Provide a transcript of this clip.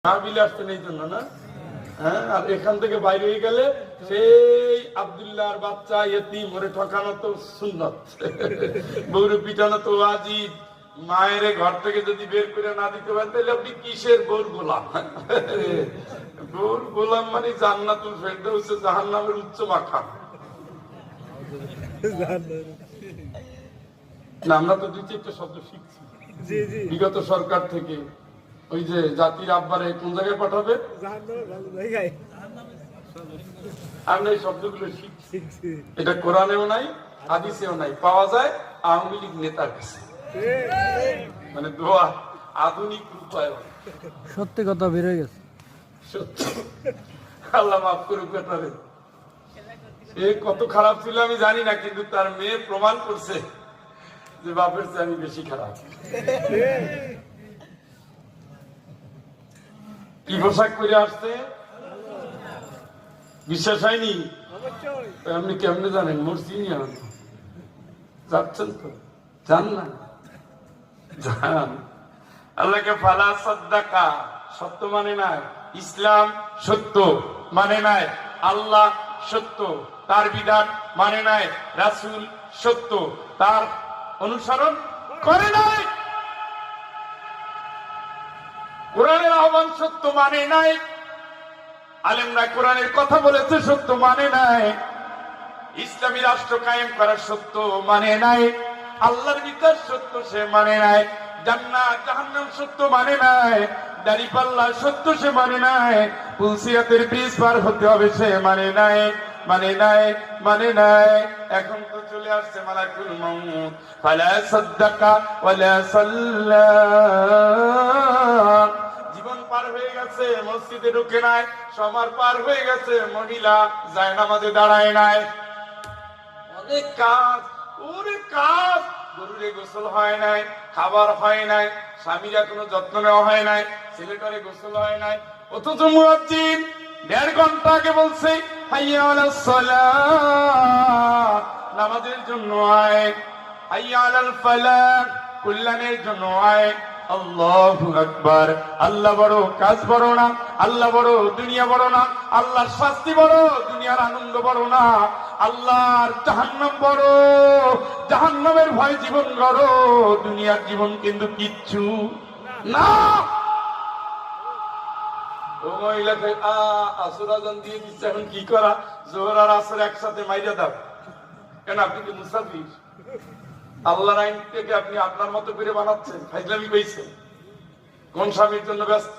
আসতেন এই জন্য না। হ্যাঁ, আর এখান থেকে বাইরে হয়ে গেলে সেই আব্দুল্লাহর বাচ্চা ইয়েতিম ওরে ঠকানো তো সুন্নত, বউরে পিটানো তো ওয়াজিব। মায়ের ঘর থেকে যদি বের করে না দিতে পারেন তাহলে আপনি কিসের বউর গোলাম? বউর গোলাম মানে জান্নাতুল ফেরদাউস জাহান্নামের উচ্চ মাকাম। না, আমরা তো দুই চারটা শব্দ শিখছি বিগত সরকার থেকে। ওই যে জাতির আব্বারে কোন জায়গায় পাঠাবে, আমরা এই শব্দগুলো শিখছি। এটা কোরআনেও নাই, হাদিসেও নাই, পাওয়া যায় আওয়ামী লীগ নেতার কাছে। মানে দোয়া আধুনিক রূপায়ণ। সত্যি কথা বের হয়ে গেছে। সত্যি, আল্লাহ মাফ করুক। বেটারে এ কত খারাপ ছিল আমি জানি না, কিন্তু তার মেয়ে প্রমাণ করছে যে বাপের চেয়ে আমি বেশি খারাপ। কি পোশাক করে আসছে বিশ্বাস হয়নি? আপনি কেমনে জানেন? মসজিদ যাচ্ছেন তো, জান না? জান। আল্লাহকে ফালা সাদ্দাকা, সত্য মানে নাই। ইসলাম সত্য মানে নাই। আল্লাহ সত্য, তার বিধান মানে নাই। রাসূল সত্য, তার অনুসরণ করে নাই। কোরআনের আহ্বান সত্য মানে নাই। আলেমরা কোরআনের কথা বলেছে সত্য মানে নাই। ইসলামী রাষ্ট্র কায়েম করার সত্য মানে নাই। আল্লাহর বিচার সত্য সে মানে নাই। জান্নাত জাহান্নাম সত্য মানে নাই। দাড়িপাল্লা সত্য সে মানে নাই। পুলসিরাতের ব্রিজ পার হতে হবে সে মানে নাই, মানে নাই, মানে নাই। এখন তো চলে আসছে মালাকুল মউত। ফালা সাদ্দাকা ওয়ালা সাল্লা। জীবন পার হয়ে গেছে, মসজিদে ঢুকে নাই। সমার পার হয়ে গেছে, মহিলা জায়নামাজে দাঁড়ায় নাই। অনেক কাজ, ওরে কাজ। গরুরে গোসল হয় নাই, খাবার হয় নাই, স্বামীরা কোনো যত্ন নেওয়া হয় নাই, ছেলেটারে গোসল হয় নাই। অথচ মুয়াজ্জিন 1.5 ঘন্টা আগে বলছে হাইয়া আলাস সালাহ, নামাজের জন্য আয়। হাইয়া আলাল ফালাহ, কল্যাণের জন্য আয়। আল্লাহু আকবার। আল্লাহ বড়, কাজ বড় না। আল্লাহ বড়, দুনিয়া বড় না। আল্লাহর শাস্তি বড়, দুনিয়ার আনন্দ বড় না। আল্লাহর জাহান্নাম বড়, জাহান্নামের ভয় জীবন গড়, দুনিয়ার জীবন কিন্তু কিচ্ছু না। ও মহিলাকে আসর আযান দিয়ে দিচ্ছে, এখন কি করা? জোহর আর আসর একসাথে মাইরা দাও। কেন? আপনি কি মুসাফির? আল্লাহর আইন থেকে আপনি আপনার মতো করে বানাচ্ছেন, ফাইজলামি কইছেন। কোন স্বামীর জন্য ব্যস্ত?